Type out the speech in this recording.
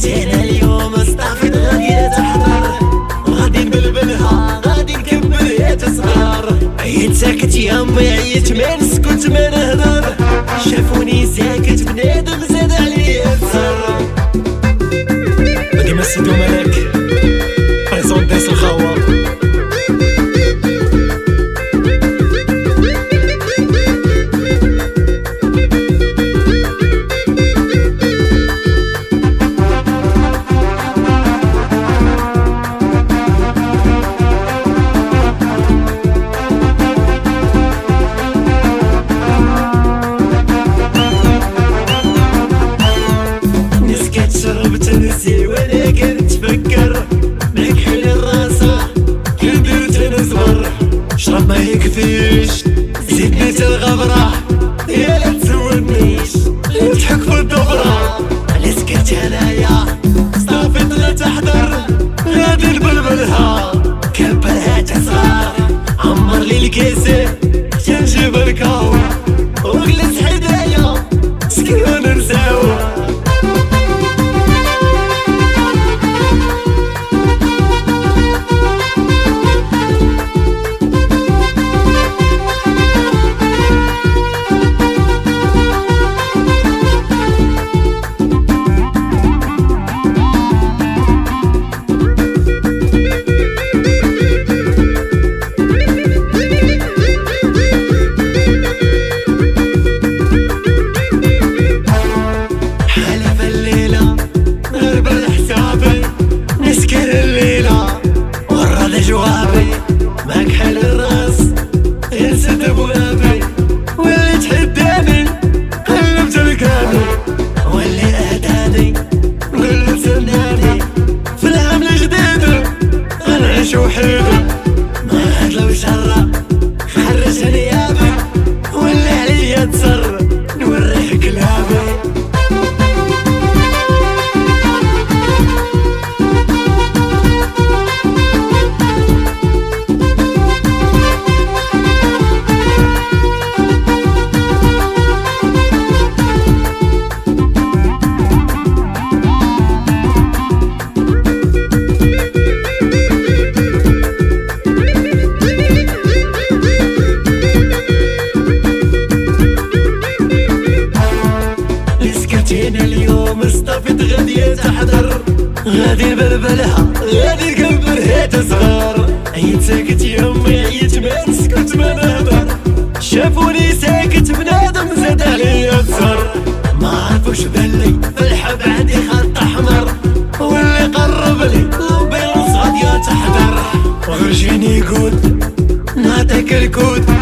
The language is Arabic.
سكتينا اليوم استعفيت غادي تحضر، غادي نبلبلها غادي نكبر يا تصغر. عييت ساكت يا امي عييت ما نسكت ما نهضر، شافوني ساكت بنادم زاد عليا تصر. ديما سيدو ملك بريزونتيس الخوا. شربت نسي وانا كنتفكر نكحل الراسة كي درت نصبر. شرب ما يكفيش زيدني تالغبرة يا لا تسولنيش نضحك في الدبرة. على سكت انايا صافي طلعت احضر غادي نبلبلها كبرها تصغر. عمر لي الكيسي كنجيب الكاو وجلس حدايا سكن ونرساو. معك حال الراس ينسد ابوابي واللي تحداني قلبت الكاني واللي اهداني نقول سناني في العام الجديد غنعيش وحيدي. ما هاد لو شرة خرج نيابي واللي عليا تسر نوريه كلابي. اليوم استفيد غادي تحضر غادي نبلبلها غادي نكبرها تصغر. عييت ساكت يا امي عييت ما نسكت ما نهضر، شافوني ساكت بنادم زاد عليا تصر. ما عرفوش بلي في الحب عندي خط احمر واللي قرب لي وبيلص غادي تحضر. ورجيني كود نعطيك الكود